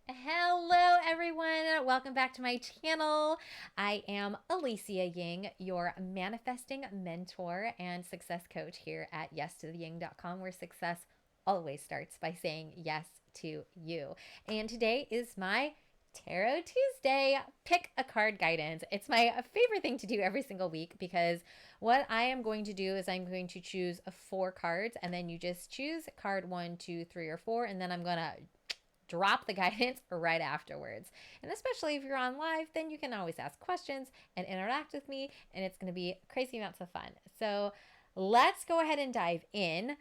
Hello, everyone. Welcome back to my channel. I am Alicia Ying, your manifesting mentor and success coach here at yestotheying.com, where success always starts by saying yes to you. And today is my Tarot Tuesday pick a card guidance. It's my favorite thing to do every single week because what I am going to do is I'm going to choose four cards and then you just choose card one, two, three, or four, and then I'm going to drop the guidance right afterwards. And especially if you're on live, then you can always ask questions and interact with me, and it's going to be crazy amounts of fun. So let's go ahead and dive in.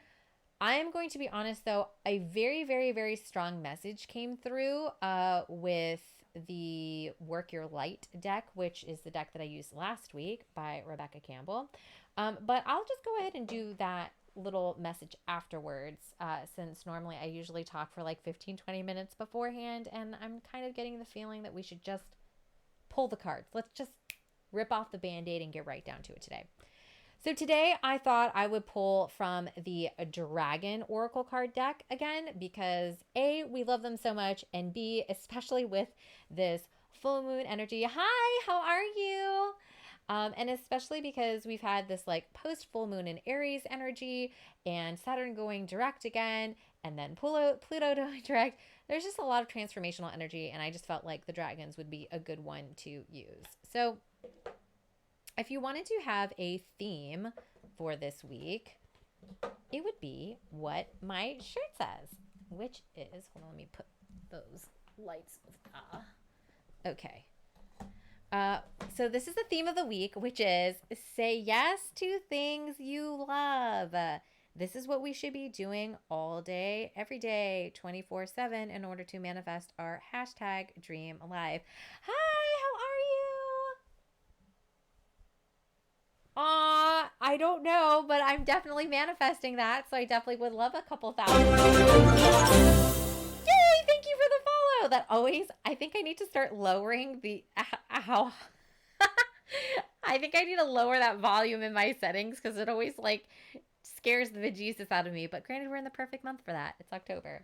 I am going to be honest though, a very, very, very strong message came through with the Work Your Light deck, which is the deck that I used last week by Rebecca Campbell. But I'll just go ahead and do that little message afterwards, since normally I usually talk for like 15-20 minutes beforehand, and I'm kind of getting the feeling that we should just pull the cards. Let's just rip off the band-aid and get right down to it today. So today I thought I would pull from the Dragon Oracle card deck again because A, we love them so much, and B, especially with this full moon energy. Hi, how are you? And especially because we've had this like post full moon in Aries energy and Saturn going direct again, and then Pluto going direct. There's just a lot of transformational energy, and I just felt like the dragons would be a good one to use. So if you wanted to have a theme for this week, it would be what my shirt says, which is, hold on, let me put those lights. Okay. So this is the theme of the week, which is say yes to things you love. This is what we should be doing all day, every day, 24/7 in order to manifest our hashtag dream alive. Hi, how are you? I don't know, but I'm definitely manifesting that. So I definitely would love a couple thousand. Yay! Thank you for the follow. That always, I think I need to start lowering the, how, I think I need to lower that volume in my settings because it always like scares the bejesus out of me. But granted, we're in the perfect month for that. It's October.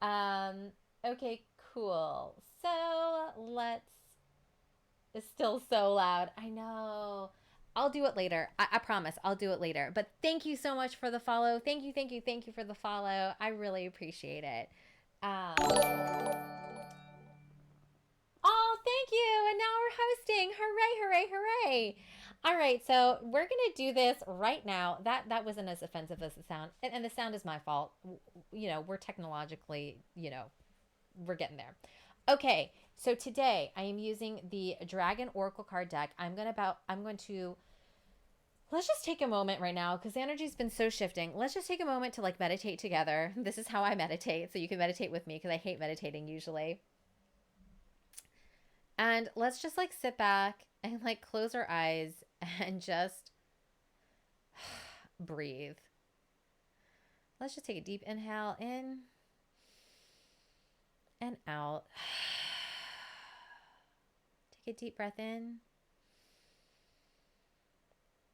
Um, okay, cool. So let's, it's still so loud. I know. I'll do it later. I promise I'll do it later. But thank you so much for the follow. Thank you, thank you, thank you for the follow. I really appreciate it. Oh, thank you. And now we're hosting. Hooray, hooray, hooray. All right, so we're going to do this right now. That wasn't as offensive as the sound. And the sound is my fault. We're technologically, we're getting there. Okay, so today I am using the Dragon Oracle card deck. I'm going to let's just take a moment right now because the energy's been so shifting. Let's just take a moment to like meditate together. This is how I meditate, so you can meditate with me because I hate meditating usually. And let's just like sit back and like close our eyes and just breathe. Let's just take a deep inhale in and out. Take a deep breath in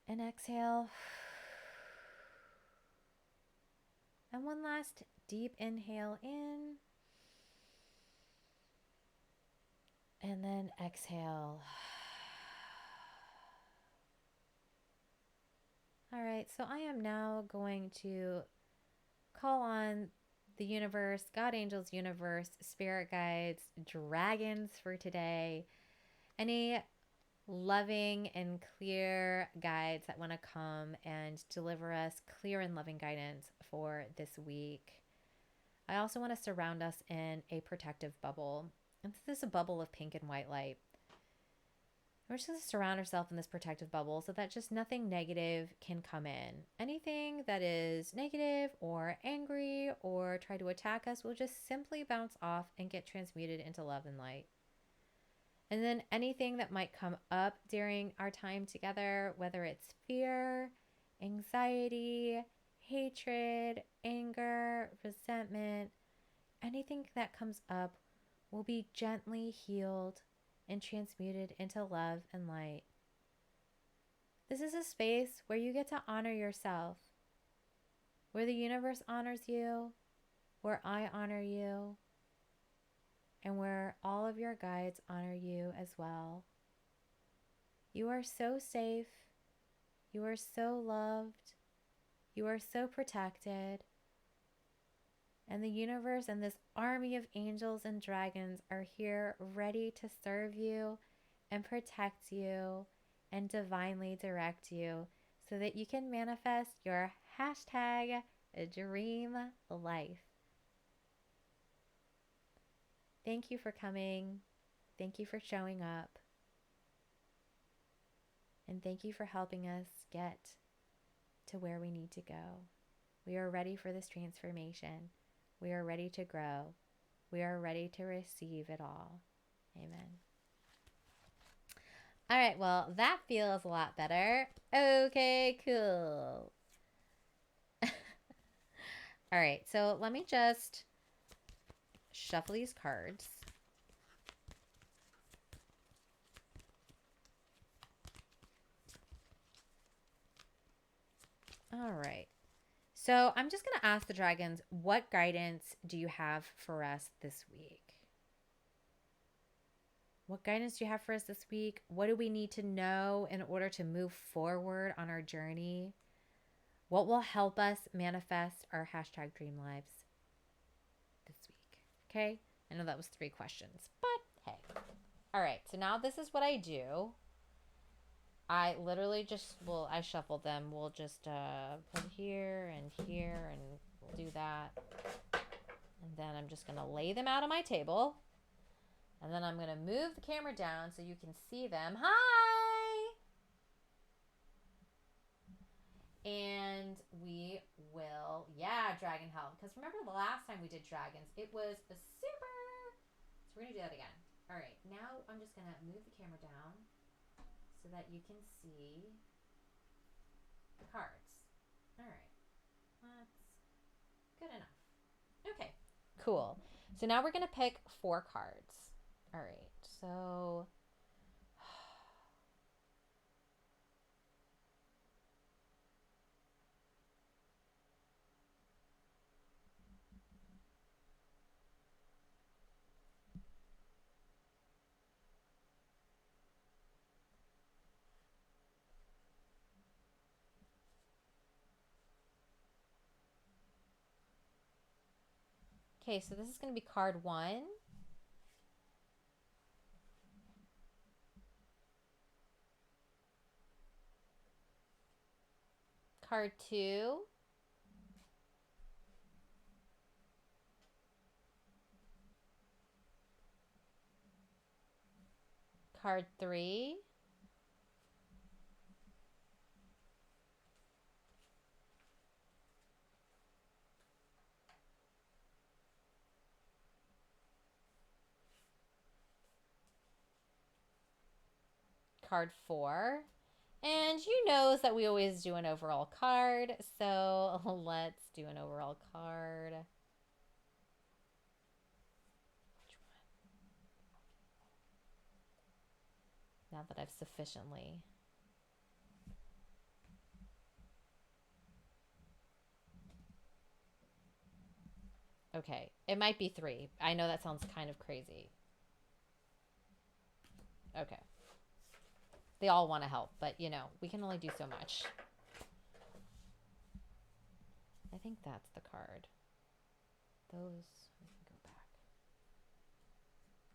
and exhale. And one last deep inhale in and then exhale. All right, so I am now going to call on the universe, God, angels, universe, spirit guides, dragons for today. Any loving and clear guides that want to come and deliver us clear and loving guidance for this week. I also want to surround us in a protective bubble. And this is a bubble of pink and white light. We're just going to surround ourselves in this protective bubble so that just nothing negative can come in. Anything that is negative or angry or try to attack us will just simply bounce off and get transmuted into love and light. And then anything that might come up during our time together, whether it's fear, anxiety, hatred, anger, resentment, anything that comes up will be gently healed and transmuted into love and light. This is a space where you get to honor yourself, where the universe honors you, where I honor you, and where all of your guides honor you as well. You are so safe. You are so loved. You are so protected. And the universe and this army of angels and dragons are here ready to serve you and protect you and divinely direct you so that you can manifest your hashtag dream life. Thank you for coming. Thank you for showing up. And thank you for helping us get to where we need to go. We are ready for this transformation. We are ready to grow. We are ready to receive it all. Amen. All right, well, that feels a lot better. Okay, cool. All right, so let me just shuffle these cards. All right. So I'm just going to ask the dragons, what guidance do you have for us this week? What guidance do you have for us this week? What do we need to know in order to move forward on our journey? What will help us manifest our hashtag dream lives this week? Okay. I know that was 3 questions, but hey. All right. So now this is what I do. I literally just I shuffle them. We'll just put here and we'll do that. And then I'm just going to lay them out on my table. And then I'm going to move the camera down so you can see them. Hi! And we will, dragon help. Because remember the last time we did dragons, it was a super. So we're going to do that again. All right, now I'm just going to move the camera down so that you can see the cards. All right, that's good enough. Okay, cool. So now we're going to pick 4 cards. All right, so okay, so this is going to be card 1. Card 2. Card 3. Card 4. And you knows that we always do an overall card, so let's do an overall card. Which one? Now that I've sufficiently. Okay, it might be 3. I know that sounds kind of crazy. Okay. They all want to help, but you know, we can only do so much. I think that's the card. Those, we can go back.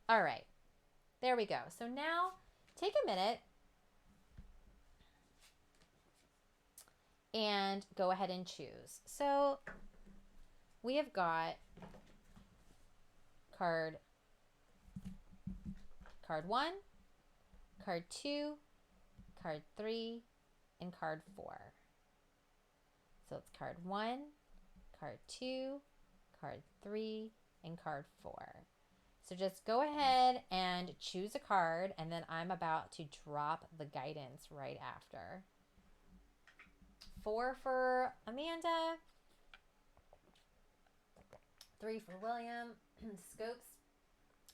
All right, there we go. So now take a minute and go ahead and choose. So we have got card 1, card 2, card 3, and card 4. So it's card 1, card 2, card 3, and card 4. So just go ahead and choose a card, and then I'm about to drop the guidance right after. 4 for Amanda, 3 for William. Scopes,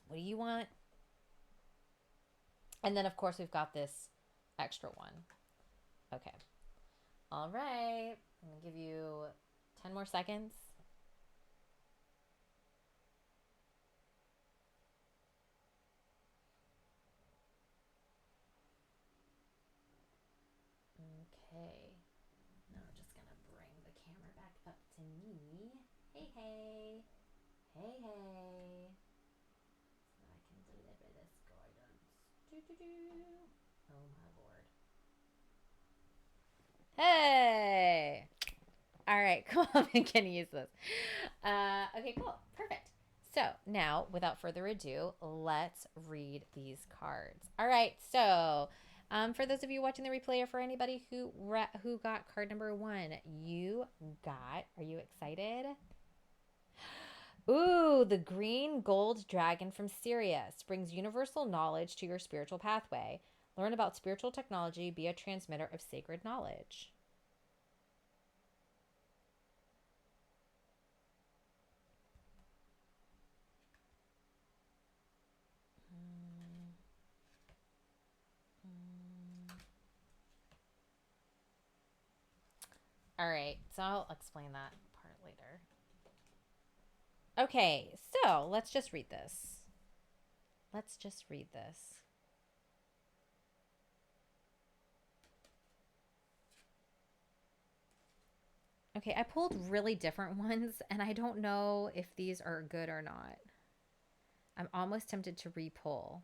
what do you want? And then, of course, we've got this extra one. Okay. All right. I'm going to give you 10 more seconds. Okay. Now we're just gonna bring the camera back up to me. Hey, hey. Hey, hey. So that I can deliver this guidance. Doo-doo-doo. Oh my lord. Hey! All right, cool. I can use this. Okay, cool. Perfect. So now, without further ado, let's read these cards. All right, so for those of you watching the replay, or for anybody who got card number 1, you got. Are you excited? Ooh, the green gold dragon from Sirius brings universal knowledge to your spiritual pathway. Learn about spiritual technology. Be a transmitter of sacred knowledge. All right, so I'll explain that part later. Okay, so let's just read this. Let's just read this. Okay, I pulled really different ones, and I don't know if these are good or not. I'm almost tempted to re-pull.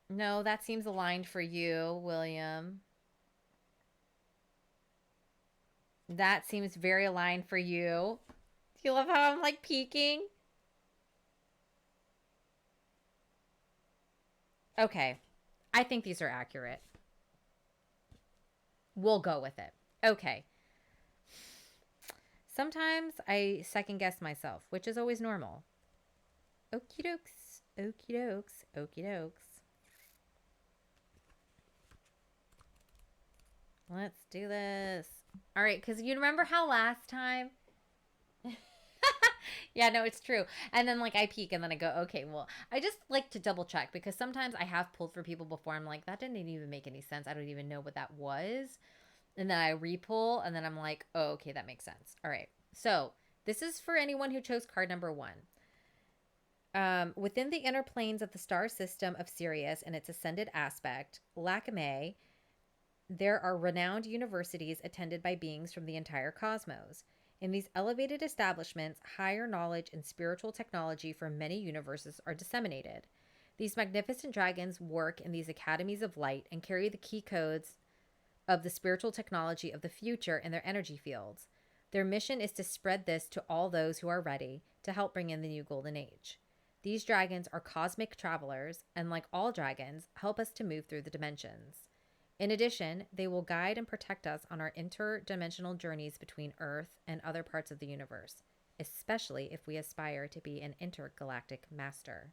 No, that seems aligned for you, William. That seems very aligned for you. Do you love how I'm like peeking? Okay. I think these are accurate. We'll go with it. Okay. Sometimes I second guess myself, which is always normal. Okie dokes. Okie dokes. Okie dokes. Let's do this. All right, because you remember how last time? Yeah, no, it's true. And then like I peek and then I go, okay, well, I just like to double check because sometimes I have pulled for people before. I'm like, that didn't even make any sense. I don't even know what that was. And then I re-pull and then I'm like, oh, okay, that makes sense. All right. So this is for anyone who chose card number 1. Within the inner planes of the star system of Sirius and its ascended aspect, Lacame, there are renowned universities attended by beings from the entire cosmos. In these elevated establishments, higher knowledge and spiritual technology from many universes are disseminated. These magnificent dragons work in these academies of light and carry the key codes of the spiritual technology of the future in their energy fields. Their mission is to spread this to all those who are ready to help bring in the new golden age. These dragons are cosmic travelers and, like all dragons, help us to move through the dimensions. In addition, they will guide and protect us on our interdimensional journeys between Earth and other parts of the universe, especially if we aspire to be an intergalactic master.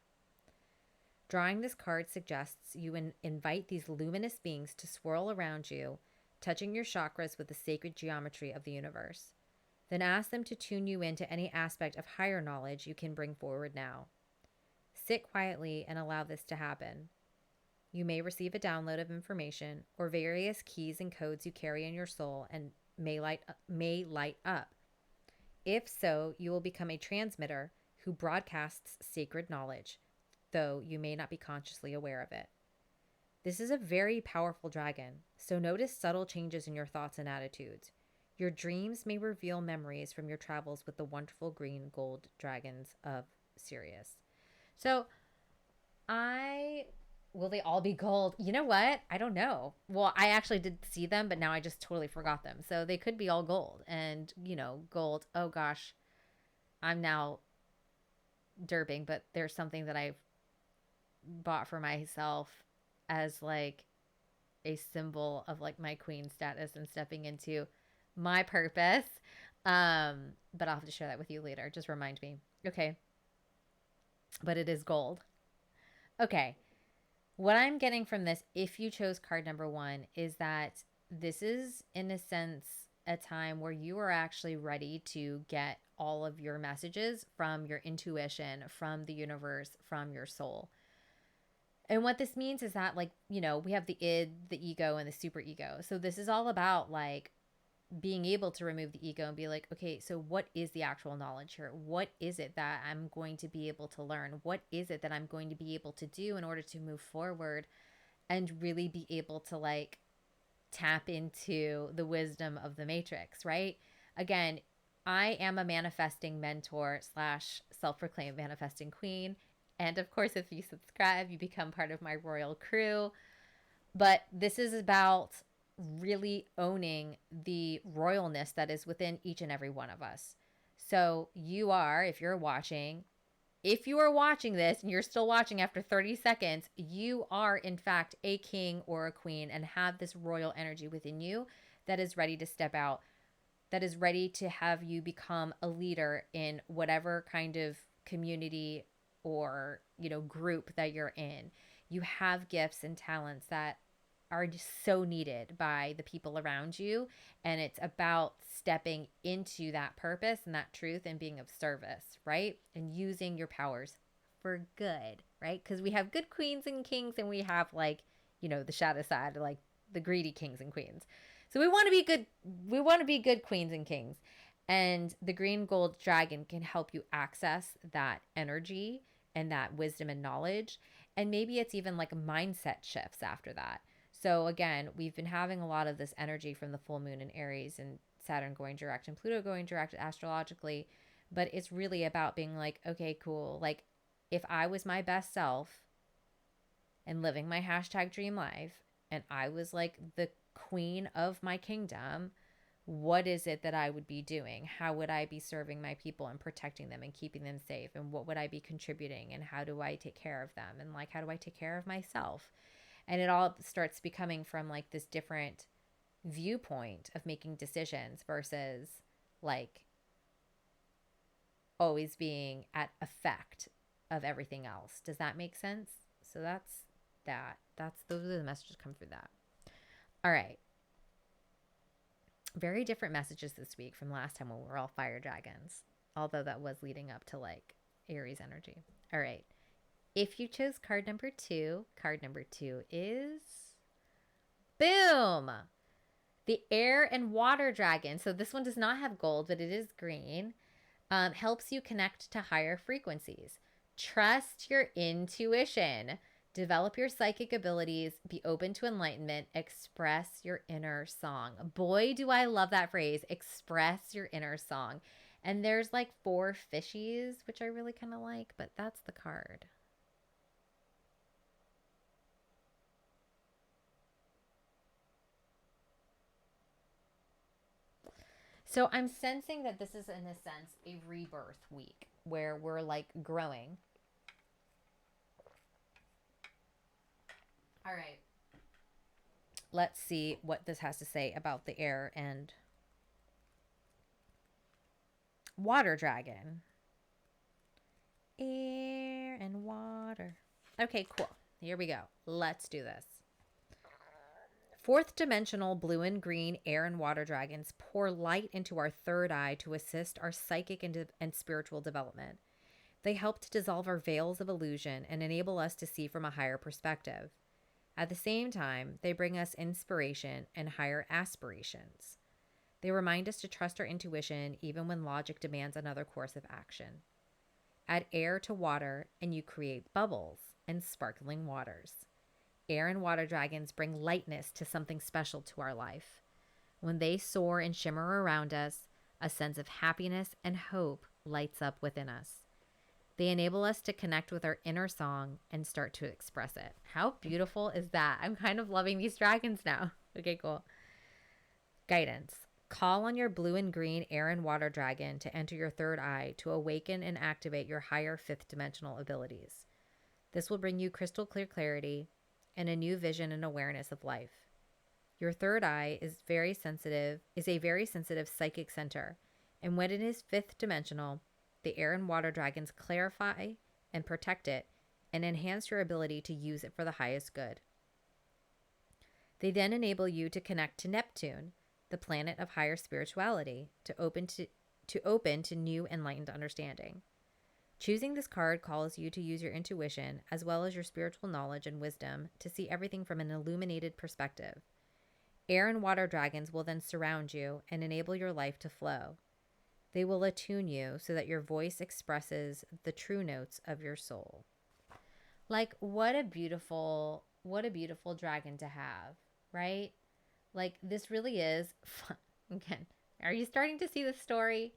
Drawing this card suggests you invite these luminous beings to swirl around you, touching your chakras with the sacred geometry of the universe. Then ask them to tune you into any aspect of higher knowledge you can bring forward now. Sit quietly and allow this to happen. You may receive a download of information or various keys and codes you carry in your soul and may light up. If so, you will become a transmitter who broadcasts sacred knowledge, though you may not be consciously aware of it. This is a very powerful dragon, so notice subtle changes in your thoughts and attitudes. Your dreams may reveal memories from your travels with the wonderful green gold dragons of Sirius. So, will they all be gold? You know what? I don't know. Well, I actually did see them, but now I just totally forgot them. So they could be all gold. And, gold. Oh gosh. I'm now derping, but there's something that I've bought for myself as like a symbol of like my queen status and stepping into my purpose. But I'll have to share that with you later. Just remind me. Okay. But it is gold. Okay. What I'm getting from this, if you chose card number 1, is that this is, in a sense, a time where you are actually ready to get all of your messages from your intuition, from the universe, from your soul. And what this means is that, like, we have the id, the ego, and the super ego. So this is all about, like, being able to remove the ego and be like, okay, so what is the actual knowledge here? What is it that I'm going to be able to learn? What is it that I'm going to be able to do in order to move forward and really be able to like tap into the wisdom of the matrix, right? Again, I am a manifesting mentor slash self-proclaimed manifesting queen. And of course, if you subscribe, you become part of my royal crew. But this is about really owning the royalness that is within each and every one of us. So you are, if you are watching this and you're still watching after 30 seconds, you are in fact a king or a queen and have this royal energy within you that is ready to step out, that is ready to have you become a leader in whatever kind of community or, group that you're in. You have gifts and talents that are just so needed by the people around you, and it's about stepping into that purpose and that truth and being of service, right? And using your powers for good, right? Because we have good queens and kings, and we have like, the shadow side, like the greedy kings and queens. So we want to be good. We want to be good queens and kings. And the green gold dragon can help you access that energy and that wisdom and knowledge. And maybe it's even like mindset shifts after that. So again, we've been having a lot of this energy from the full moon in Aries and Saturn going direct and Pluto going direct astrologically. But it's really about being like, okay, cool. Like if I was my best self and living my hashtag dream life and I was like the queen of my kingdom, what is it that I would be doing? How would I be serving my people and protecting them and keeping them safe? And what would I be contributing? And how do I take care of them? And like, how do I take care of myself? And it all starts becoming from like this different viewpoint of making decisions versus like always being at effect of everything else. Does that make sense? So that's that. Those are the messages come through that. All right. Very different messages this week from last time when we were all fire dragons, although that was leading up to like Aries energy. All right. If you chose card number 2 is boom, the air and water dragon. So this one does not have gold, but it is green. Helps you connect to higher frequencies. Trust your intuition. Develop your psychic abilities. Be open to enlightenment. Express your inner song. Boy, do I love that phrase. Express your inner song. And there's like 4 fishies, which I really kind of like, but that's the card. So I'm sensing that this is, in a sense, a rebirth week where we're like growing. All right. Let's see what this has to say about the air and water dragon. Air and water. Okay, cool. Here we go. Let's do this. 4th dimensional blue and green air and water dragons pour light into our third eye to assist our psychic and spiritual development. They help to dissolve our veils of illusion and enable us to see from a higher perspective. At the same time, they bring us inspiration and higher aspirations. They remind us to trust our intuition even when logic demands another course of action. Add air to water and you create bubbles and sparkling waters. Air and water dragons bring lightness to something special to our life. When they soar and shimmer around us, a sense of happiness and hope lights up within us. They enable us to connect with our inner song and start to express it. How beautiful is that? I'm kind of loving these dragons now. Okay, cool. Guidance. Call on your blue and green air and water dragon to enter your third eye to awaken and activate your higher 5th dimensional abilities. This will bring you crystal clear clarity and a new vision and awareness of life. Your third eye is a very sensitive psychic center, and when it is 5th dimensional, the air and water dragons clarify and protect it and enhance your ability to use it for the highest good. They then enable you to connect to Neptune, the planet of higher spirituality, to open to new enlightened understanding. Choosing this card calls you to use your intuition as well as your spiritual knowledge and wisdom to see everything from an illuminated perspective. Air and water dragons will then surround you and enable your life to flow. They will attune you so that your voice expresses the true notes of your soul. Like, what a beautiful dragon to have, right? Like, this really is fun. Again, are you starting to see the story?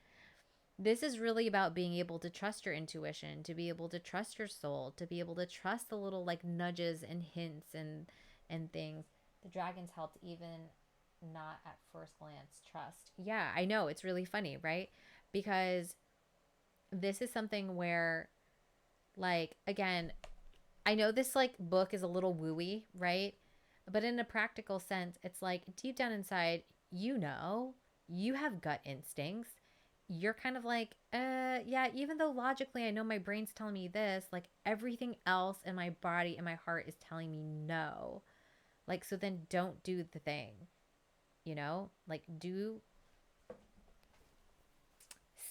This is really about being able to trust your intuition, to be able to trust your soul, to be able to trust the little like nudges and hints and things. The dragons helped even not at first glance trust. Yeah, I know, it's really funny, right? Because this is something where, like, again, I know this like book is a little wooey, right? But in a practical sense, it's like deep down inside, you have gut instincts. You're kind of like, yeah, even though logically I know my brain's telling me this, like everything else in my body and my heart is telling me no. Like, so then don't do the thing, like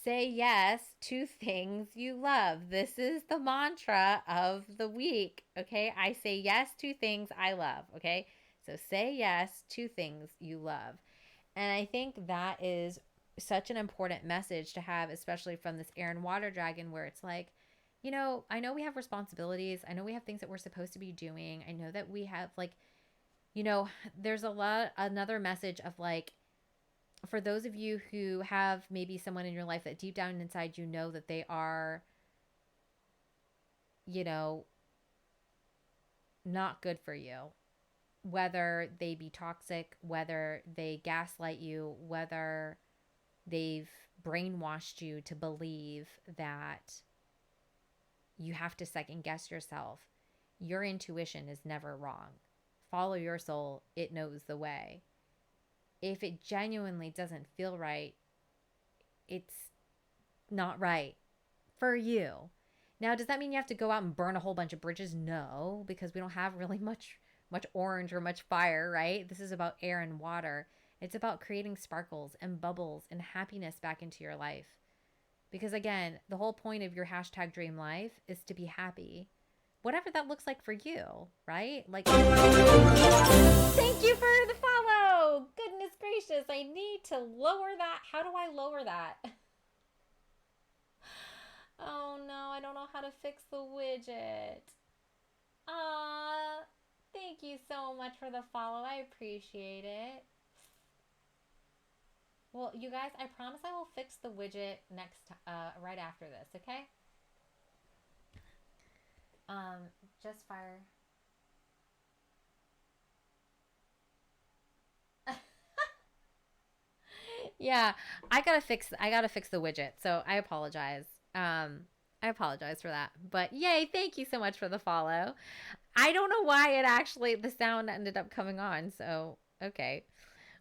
say yes to things you love. This is the mantra of the week. Okay. I say yes to things I love. Okay. So say yes to things you love. And I think that is such an important message to have, especially from this air and water dragon, where it's like, I know we have responsibilities. I know we have things that we're supposed to be doing. I know that we have like, there's another message of like, for those of you who have maybe someone in your life that deep down inside, that they are, not good for you, whether they be toxic, whether they gaslight you, whether they've brainwashed you to believe that you have to second guess yourself. Your intuition is never wrong. Follow your soul. It knows the way. If it genuinely doesn't feel right, it's not right for you. Now, does that mean you have to go out and burn a whole bunch of bridges? No, because we don't have really much orange or much fire, right? This is about air and water. It's about creating sparkles and bubbles and happiness back into your life. Because again, the whole point of your hashtag dream life is to be happy. Whatever that looks like for you, right? Like, thank you for the follow. Goodness gracious, I need to lower that. How do I lower that? Oh no, I don't know how to fix the widget. Thank you so much for the follow. I appreciate it. Well, you guys, I promise I will fix the widget right after this, okay? Just fire. Yeah, I gotta fix the widget. So I apologize. I apologize for that. But yay, thank you so much for the follow. I don't know why the sound ended up coming on. So okay.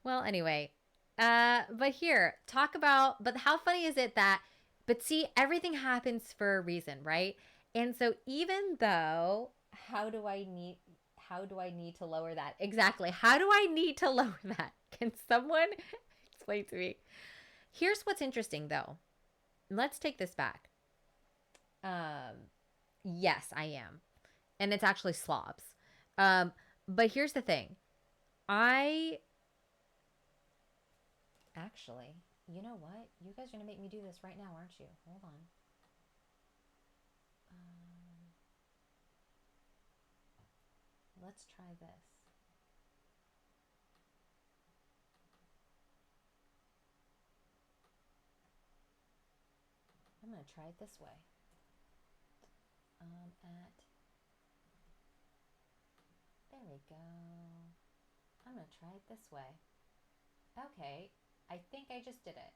Well, anyway, but here, but how funny is it but see, everything happens for a reason, right? And so even though, how do I need to lower that? Exactly. How do I need to lower that? Can someone explain to me? Here's what's interesting though. Let's take this back. Yes, I am. And it's actually slobs. But here's the thing. Actually, you know what? You guys are going to make me do this right now, aren't you? Hold on. Let's try this. I'm going to try it this way. There we go. I'm going to try it this way. Okay, I think I just did it.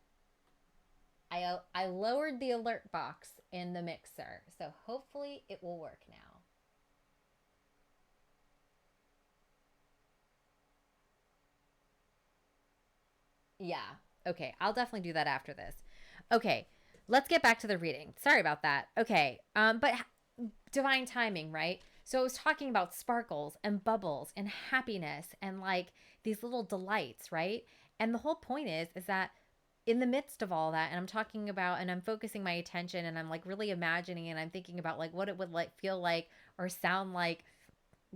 I lowered the alert box in the mixer, so hopefully it will work now. Yeah, okay, I'll definitely do that after this. Okay, let's get back to the reading. Sorry about that. Okay, but divine timing, right? So I was talking about sparkles and bubbles and happiness and like these little delights, right? And the whole point is that in the midst of all that, and I'm talking about, and I'm focusing my attention, and I'm like really imagining, and I'm thinking about like what it would like feel like or sound like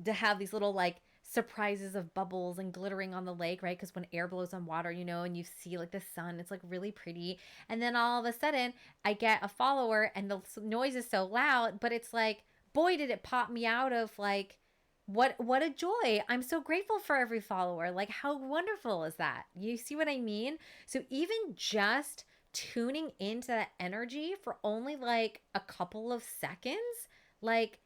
to have these little like surprises of bubbles and glittering on the lake, right? Because when air blows on water, and you see like the sun, it's like really pretty. And then all of a sudden, I get a follower and the noise is so loud, but it's like, boy, did it pop me out of like, what a joy. I'm so grateful for every follower. Like, how wonderful is that? You see what I mean? So even just tuning into that energy for only like a couple of seconds, like,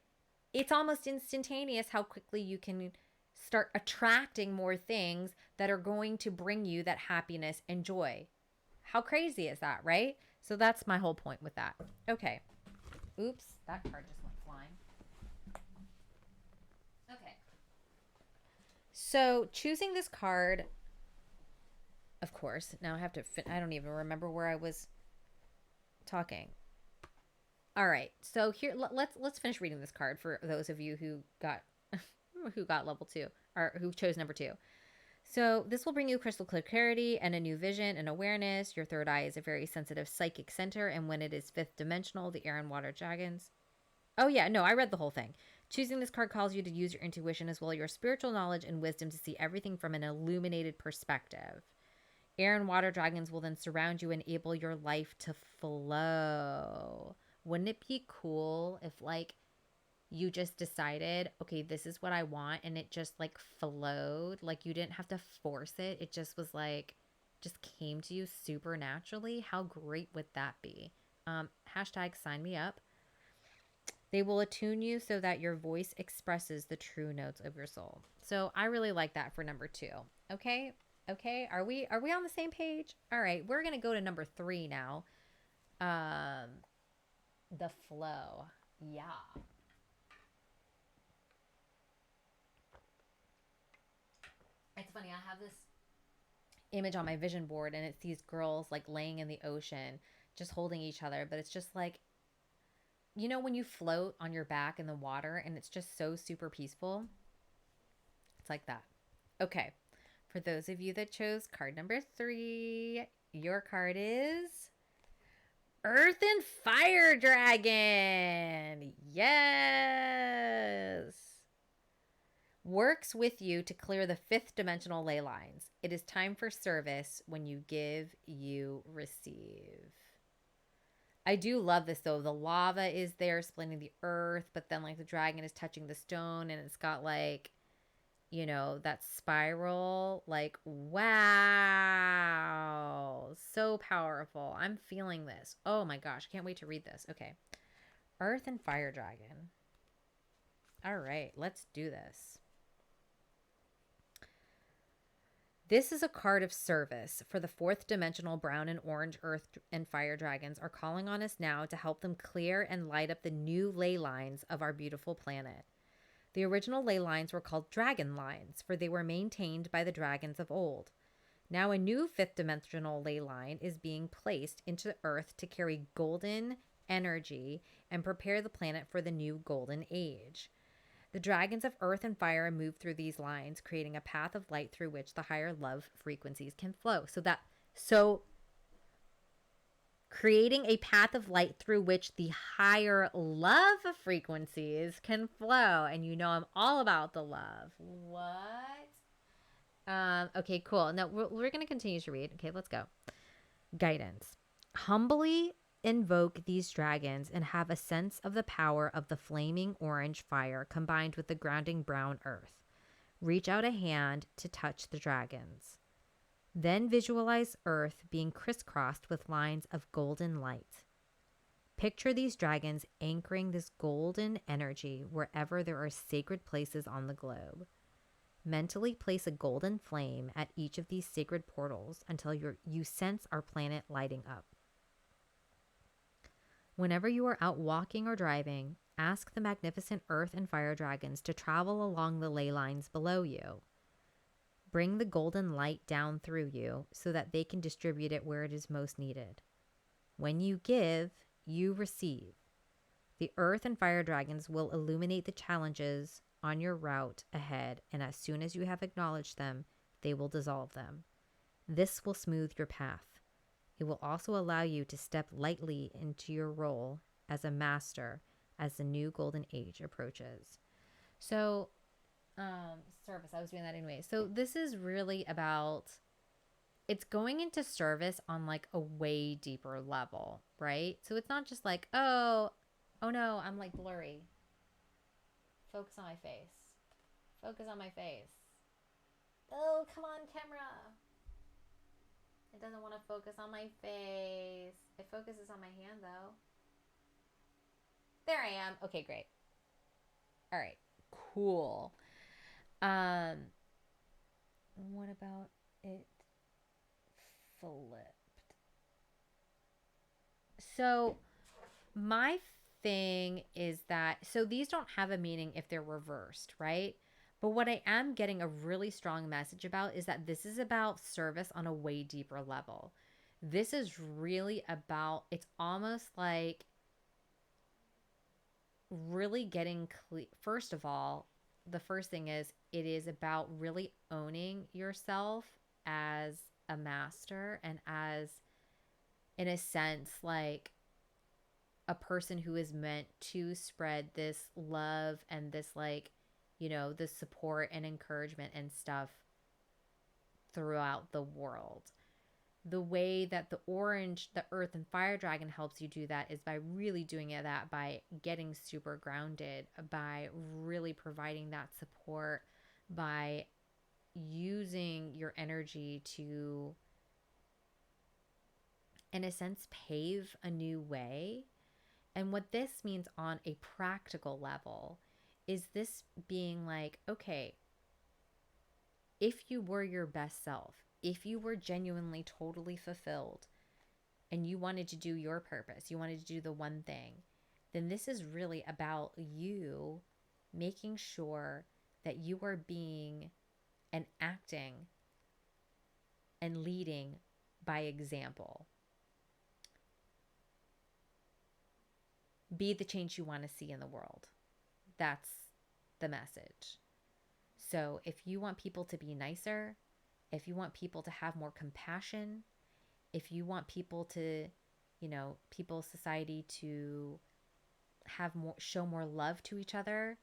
it's almost instantaneous how quickly you can start attracting more things that are going to bring you that happiness and joy. How crazy is that, right? So that's my whole point with that. Okay. Oops, that card just went flying. Okay. So choosing this card, of course, now I have to, I don't even remember where I was talking. All right. So here, let's finish reading this card for those of you who got level 2 or who chose number 2. So this will bring you crystal clear clarity and a new vision and awareness. Your third eye is a very sensitive psychic center, and when it is fifth dimensional, the air and water dragons. Oh yeah, no, I read the whole thing. Choosing this card calls you to use your intuition as well as your spiritual knowledge and wisdom to see everything from an illuminated perspective. Air and water dragons will then surround you and enable your life to flow. Wouldn't it be cool if like you just decided, okay, this is what I want, and it just like flowed, like you didn't have to force it, it just was like, just came to you super naturally? How great would that be? Hashtag sign me up. They will attune you so that your voice expresses the true notes of your soul. So I really like that for number 2. Okay, are we on the same page? All right, we're gonna go to number 3 now. The flow. Yeah. It's funny, I have this image on my vision board, and it's these girls like laying in the ocean just holding each other, but it's just like, when you float on your back in the water and it's just so super peaceful. It's like that. Okay, for those of you that chose card number 3, your card is Earth and Fire Dragon. Yes. Works with you to clear the fifth dimensional ley lines. It is time for service. When you give, you receive. I do love this though. The lava is there splitting the earth, but then like the dragon is touching the stone, and it's got like, that spiral. Like, wow. So powerful. I'm feeling this. Oh my gosh. I can't wait to read this. Okay. Earth and Fire Dragon. All right. Let's do this. This is a card of service for the fourth dimensional brown and orange earth and fire dragons are calling on us now to help them clear and light up the new ley lines of our beautiful planet. The original ley lines were called dragon lines, for they were maintained by the dragons of old. Now a new fifth dimensional ley line is being placed into the earth to carry golden energy and prepare the planet for the new golden age. The dragons of earth and fire move through these lines, creating a path of light through which the higher love frequencies can flow. So creating a path of light through which the higher love frequencies can flow. And I'm all about the love. What? Okay, cool. Now we're going to continue to read. Okay, let's go. Guidance. Humbly invoke these dragons and have a sense of the power of the flaming orange fire combined with the grounding brown earth. Reach out a hand to touch the dragons. Then visualize earth being crisscrossed with lines of golden light. Picture these dragons anchoring this golden energy wherever there are sacred places on the globe. Mentally place a golden flame at each of these sacred portals until you sense our planet lighting up. Whenever you are out walking or driving, ask the magnificent earth and fire dragons to travel along the ley lines below you. Bring the golden light down through you so that they can distribute it where it is most needed. When you give, you receive. The earth and fire dragons will illuminate the challenges on your route ahead, and as soon as you have acknowledged them, they will dissolve them. This will smooth your path. It will also allow you to step lightly into your role as a master as the new golden age approaches. So Service. I was doing that anyway. So this is really about, it's going into service on like a way deeper level, right? So it's not just like, oh no, I'm like blurry. Focus on my face. Focus on my face. Oh, come on, camera. It doesn't want to focus on my face. It focuses on my hand though. There I am. Okay, great. All right. Cool. What about it flipped? So my thing is that, so these don't have a meaning if they're reversed, right? But what I am getting a really strong message about is that this is about service on a way deeper level. This is really about, it's almost like really getting clear. First of all, the first thing is it is about really owning yourself as a master and as, in a sense, like a person who is meant to spread this love and this, like, you know, this support and encouragement and stuff throughout the world. The way that the earth and fire dragon helps you do that is by really doing that by getting super grounded, by really providing that support, by using your energy to, in a sense, pave a new way. And what this means on a practical level is this being like, okay, if you were your best self, if you were genuinely totally fulfilled and you wanted to do your purpose, you wanted to do the one thing, then this is really about you making sure that you are being and acting and leading by example. Be the change you want to see in the world. That's the message. So if you want people to be nicer, if you want people to have more compassion, if you want people to, you know, society to have more, show more love to each other,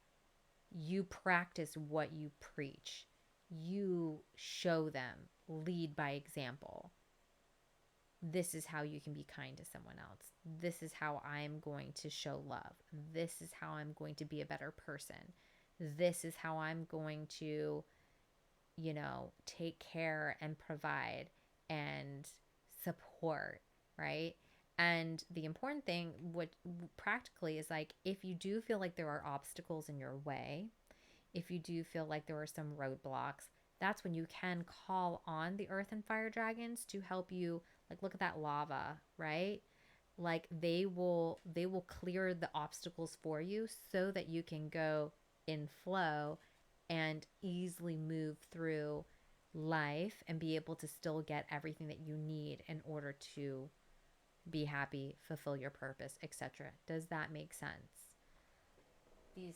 you practice what you preach. You show them, lead by example. This is how you can be kind to someone else. This is how I'm going to show love. This is how I'm going to be a better person. This is how I'm going to, you know, take care and provide and support, right? And the important thing, what practically is like, if you do feel like there are obstacles in your way, if you do feel like there are some roadblocks, that's when you can call on the earth and fire dragons to help you. Like, look at that lava, right? Like they will clear the obstacles for you so that you can go in flow and easily move through life and be able to still get everything that you need in order to be happy, fulfill your purpose, etc. Does that make sense? These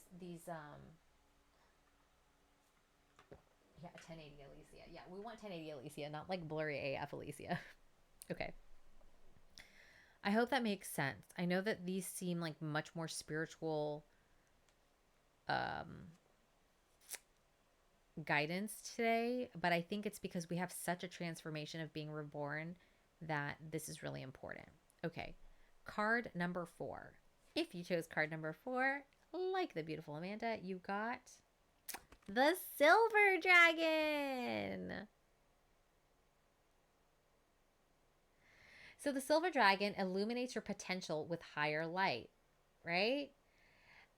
yeah, 1080 Alicia. Yeah, we want 1080 Alicia, not like blurry AF Alicia. Okay. I hope that makes sense. I know that these seem like much more spiritual guidance today, but I think it's because we have such a transformation of being reborn that this is really important. Okay, card number 4. If you chose card number 4, like the beautiful Amanda, you got the Silver Dragon. So the Silver Dragon illuminates your potential with higher light, right?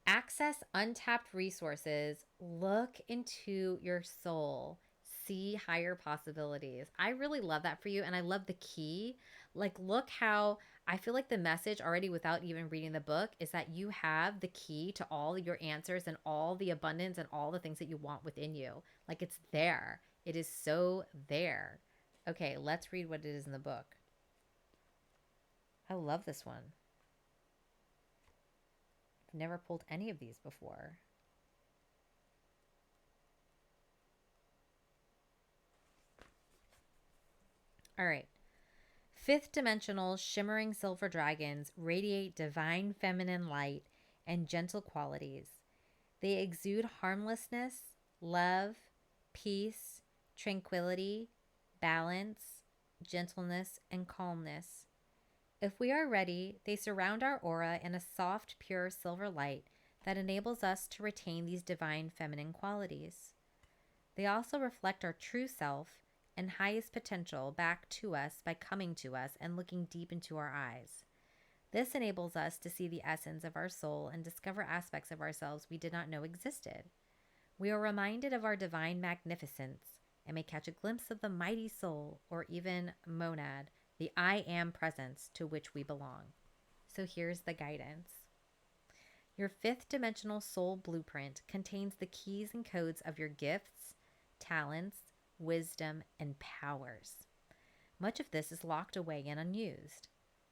Access untapped resources, look into your soul, see higher possibilities. I really love that for you. And I love the key. Like, look how I feel like the message already without even reading the book is that you have the key to all your answers and all the abundance and all the things that you want within you. Like, it's there. It is so there. Okay, let's read what it is in the book. I love this one. I've never pulled any of these before. All right. 5th dimensional shimmering silver dragons radiate divine feminine light and gentle qualities. They exude harmlessness, love, peace, tranquility, balance, gentleness, and calmness. If we are ready, they surround our aura in a soft, pure silver light that enables us to retain these divine feminine qualities. They also reflect our true self and highest potential back to us by coming to us and looking deep into our eyes. This enables us to see the essence of our soul and discover aspects of ourselves we did not know existed. We are reminded of our divine magnificence and may catch a glimpse of the mighty soul, or even monad, the I am presence to which we belong. So here's the guidance. Your fifth dimensional soul blueprint contains the keys and codes of your gifts, talents, wisdom, and powers. Much of this is locked away and unused.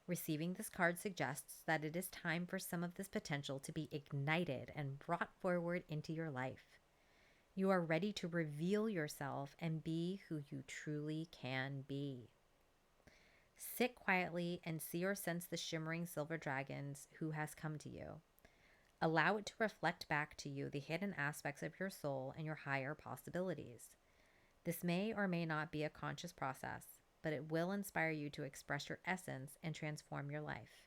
Receiving this card suggests that it is time for some of this potential to be ignited and brought forward into your life. You are ready to reveal yourself and be who you truly can be. Sit quietly and see or sense the shimmering silver dragons who has come to you. Allow it to reflect back to you the hidden aspects of your soul and your higher possibilities. This may or may not be a conscious process, but it will inspire you to express your essence and transform your life.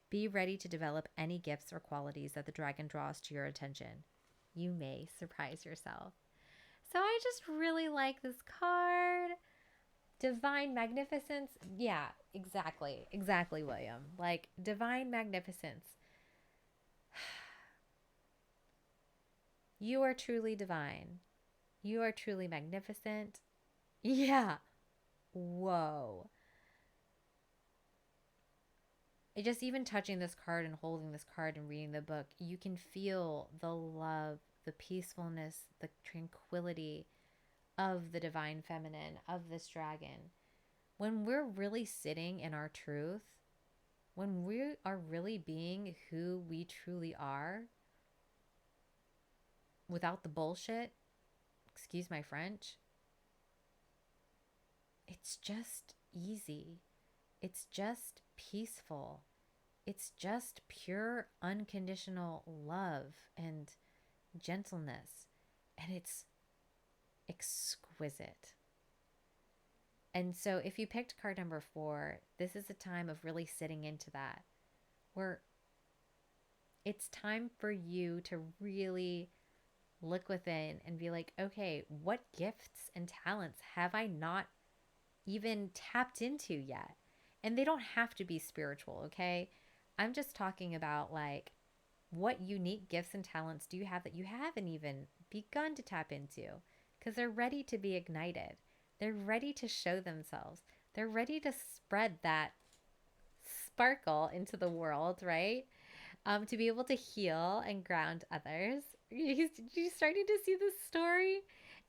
Be ready to develop any gifts or qualities that the dragon draws to your attention. You may surprise yourself. So I just really like this card. Divine magnificence. Yeah, exactly. Exactly, William. Like, divine magnificence. You are truly divine. You are truly magnificent. Yeah. Whoa. Just even touching this card and holding this card and reading the book, you can feel the love, the peacefulness, the tranquility of the divine feminine, of this dragon. When we're really sitting in our truth, when we are really being who we truly are, without the bullshit, excuse my French, it's just easy. It's just peaceful. It's just pure, unconditional love and gentleness. And it's exquisite. And so if you picked card number 4, this is a time of really sitting into that, where it's time for you to really look within and be like, okay, what gifts and talents have I not even tapped into yet? And they don't have to be spiritual, okay? I'm just talking about like, what unique gifts and talents do you have that you haven't even begun to tap into? Because they're ready to be ignited. They're ready to show themselves. They're ready to spread that sparkle into the world, right? To be able to heal and ground others. You starting to see this story?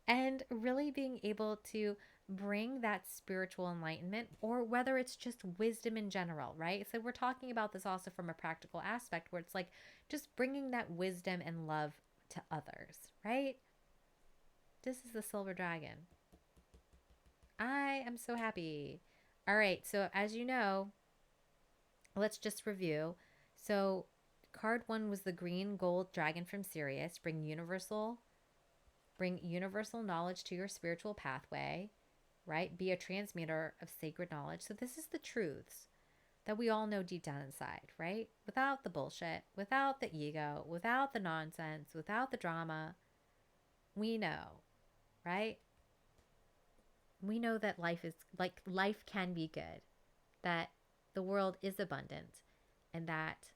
And really being able to bring that spiritual enlightenment, or whether it's just wisdom in general, right? So we're talking about this also from a practical aspect, where it's like just bringing that wisdom and love to others, right? This is the silver dragon. I am so happy. All right, so as you know, let's just review. So card 1 was the green gold dragon from Sirius. Bring universal knowledge to your spiritual pathway, right? Be a transmitter of sacred knowledge. So this is the truths that we all know deep down inside, right? Without the bullshit, without the ego, without the nonsense, without the drama. We know, right? We know that life can be good, that the world is abundant, and that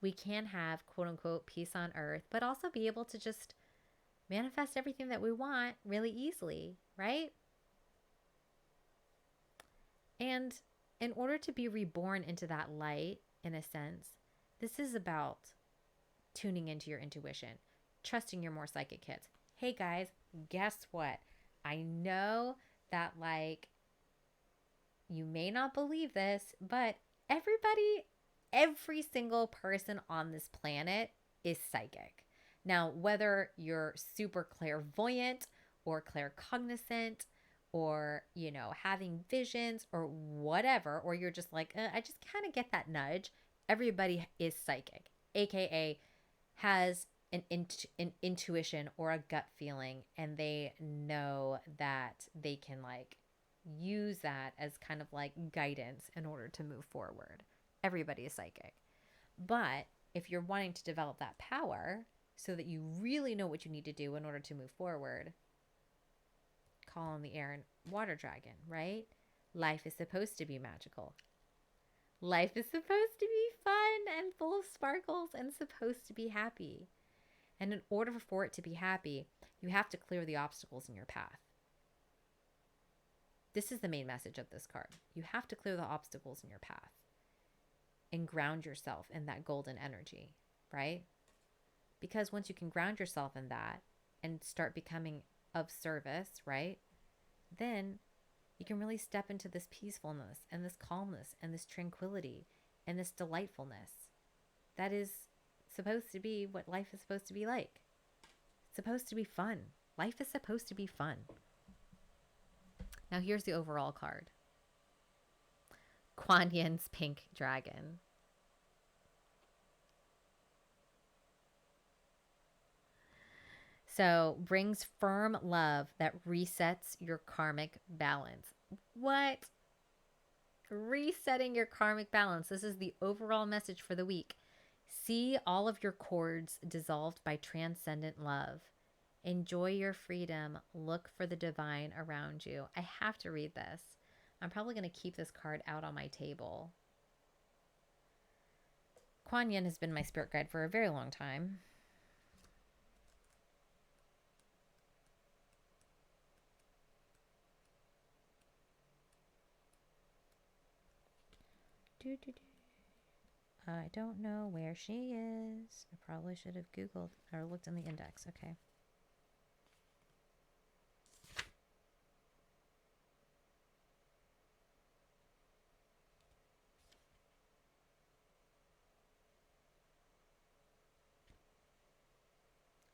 we can have quote unquote peace on earth, but also be able to just manifest everything that we want really easily, right? And in order to be reborn into that light, in a sense, this is about tuning into your intuition, trusting your more psychic kids. Hey guys, guess what? I know that like you may not believe this, but every single person on this planet is psychic. Now, whether you're super clairvoyant or claircognizant, or, having visions or whatever, or you're just like, I just kind of get that nudge, everybody is psychic, aka has an intuition or a gut feeling, and they know that they can like use that as kind of like guidance in order to move forward. Everybody is psychic. But if you're wanting to develop that power so that you really know what you need to do in order to move forward, call on the air and water dragon, right? Life is supposed to be magical. Life is supposed to be fun and full of sparkles and supposed to be happy. And in order for it to be happy, you have to clear the obstacles in your path. This is the main message of this card. You have to clear the obstacles in your path and ground yourself in that golden energy, right? Because once you can ground yourself in that and start becoming of service, right? Then you can really step into this peacefulness and this calmness and this tranquility and this delightfulness. That is supposed to be what life is supposed to be like. It's supposed to be fun. Life is supposed to be fun. Now here's the overall card. Kuan Yin's pink dragon. So brings firm love that resets your karmic balance. What? Resetting your karmic balance. This is the overall message for the week. See all of your cords dissolved by transcendent love. Enjoy your freedom. Look for the divine around you. I have to read this. I'm probably going to keep this card out on my table. Kuan Yin has been my spirit guide for a very long time. I don't know where she is. I probably should have Googled or looked in the index. Okay.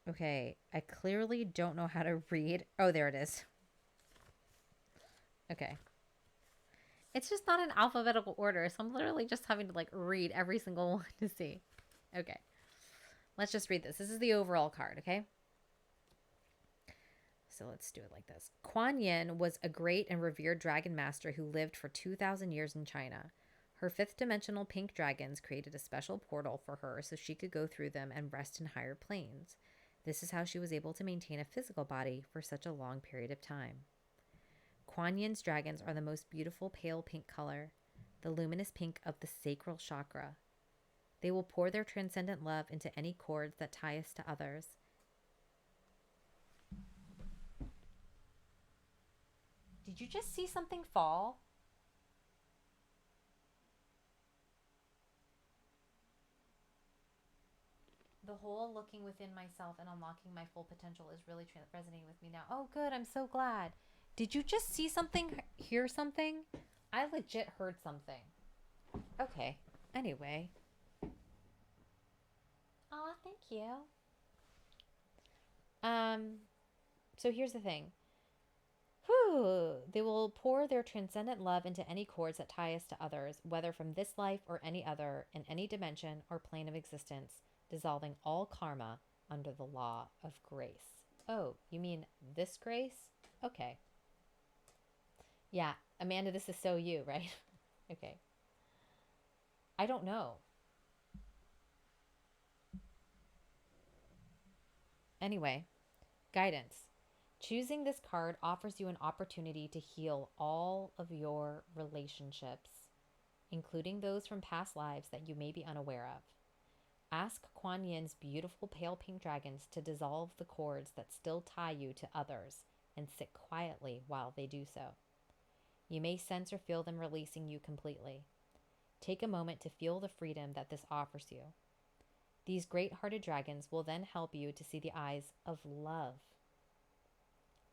Okay, I clearly don't know how to read. Oh, there it is. Okay. It's just not in alphabetical order, so I'm literally just having to like read every single one to see. Okay. Let's just read this. This is the overall card, okay? So let's do it like this. Kuan Yin was a great and revered dragon master who lived for 2,000 years in China. Her fifth dimensional pink dragons created a special portal for her so she could go through them and rest in higher planes. This is how she was able to maintain a physical body for such a long period of time. Kuan Yin's dragons are the most beautiful pale pink color, the luminous pink of the sacral chakra. They will pour their transcendent love into any cords that tie us to others. Did you just see something fall? The whole looking within myself and unlocking my full potential is really resonating with me now. Oh, good. I'm so glad. Did you just see something? Hear something? I legit heard something. Okay. Anyway. Aw, thank you. So here's the thing. Whew. They will pour their transcendent love into any cords that tie us to others, whether from this life or any other, in any dimension or plane of existence, dissolving all karma under the law of grace. Oh, you mean this grace? Okay. Yeah, Amanda, this is so you, right? Okay. I don't know. Anyway, guidance. Choosing this card offers you an opportunity to heal all of your relationships, including those from past lives that you may be unaware of. Ask Kuan Yin's beautiful pale pink dragons to dissolve the cords that still tie you to others and sit quietly while they do so. You may sense or feel them releasing you completely. Take a moment to feel the freedom that this offers you. These great-hearted dragons will then help you to see the eyes of love.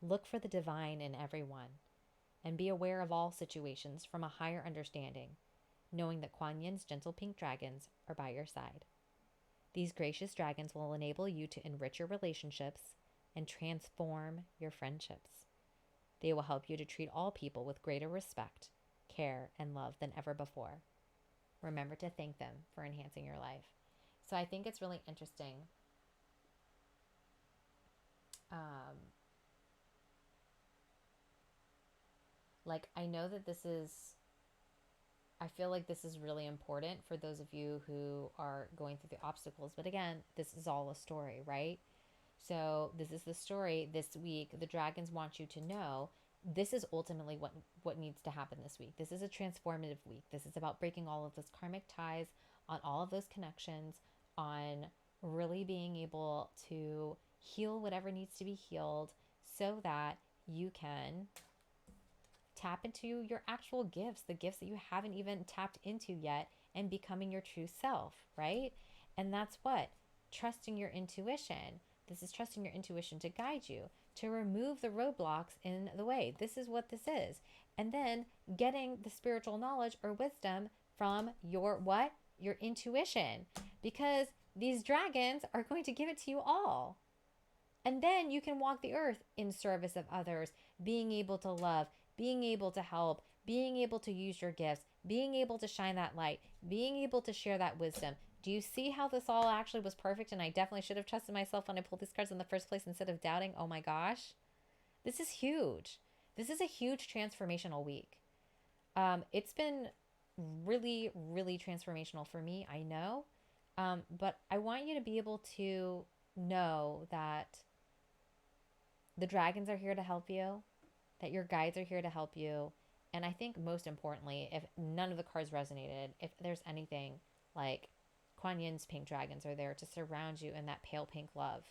Look for the divine in everyone and be aware of all situations from a higher understanding, knowing that Kuan Yin's gentle pink dragons are by your side. These gracious dragons will enable you to enrich your relationships and transform your friendships. They will help you to treat all people with greater respect, care, and love than ever before. Remember to thank them for enhancing your life. So I think it's really interesting Like, I know that I feel like this is really important for those of you who are going through the obstacles. But again, this is all a story, right? So this is the story this week. The dragons want you to know this is ultimately what needs to happen this week. This is a transformative week. This is about breaking all of those karmic ties, on all of those connections, on really being able to heal whatever needs to be healed so that you can tap into your actual gifts, the gifts that you haven't even tapped into yet, and becoming your true self, right? And that's what? Trusting your intuition. This is trusting your intuition to guide you, to remove the roadblocks in the way. This is what this is. And then getting the spiritual knowledge or wisdom from your what? Your intuition. Because these dragons are going to give it to you all. And then you can walk the earth in service of others, being able to love, being able to help, being able to use your gifts, being able to shine that light, being able to share that wisdom. Do you see how this all actually was perfect? And I definitely should have trusted myself when I pulled these cards in the first place instead of doubting. Oh my gosh. This is huge. This is a huge transformational week. It's been really, really transformational for me, I know. But I want you to be able to know that the dragons are here to help you, that your guides are here to help you. And I think most importantly, if none of the cards resonated, if there's anything like Kuan Yin's pink dragons are there to surround you in that pale pink love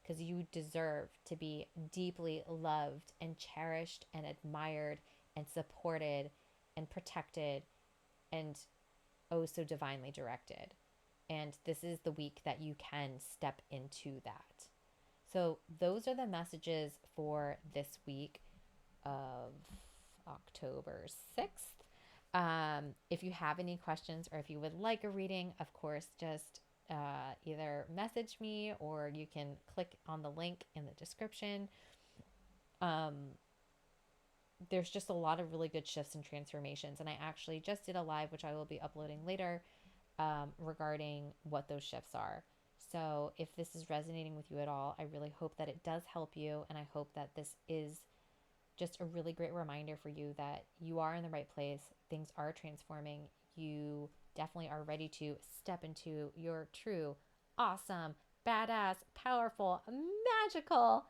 because you deserve to be deeply loved and cherished and admired and supported and protected and oh so divinely directed. And this is the week that you can step into that. So, those are the messages for this week of October 6th. If you have any questions or if you would like a reading, of course, just either message me or you can click on the link in the description. There's just a lot of really good shifts and transformations. And I actually just did a live, which I will be uploading later, regarding what those shifts are. So if this is resonating with you at all, I really hope that it does help you. And I hope that this is just a really great reminder for you that you are in the right place. Things are transforming. You definitely are ready to step into your true, awesome, badass, powerful, magical,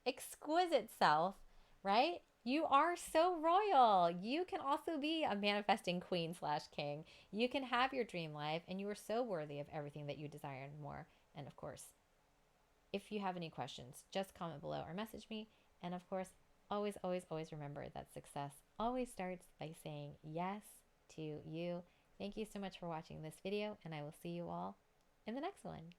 exquisite self, right? You are so royal. You can also be a manifesting queen slash king. You can have your dream life, and you are so worthy of everything that you desire and more. And of course, if you have any questions, just comment below or message me. And of course, always, always, always remember that success always starts by saying yes to you. Thank you so much for watching this video, and I will see you all in the next one.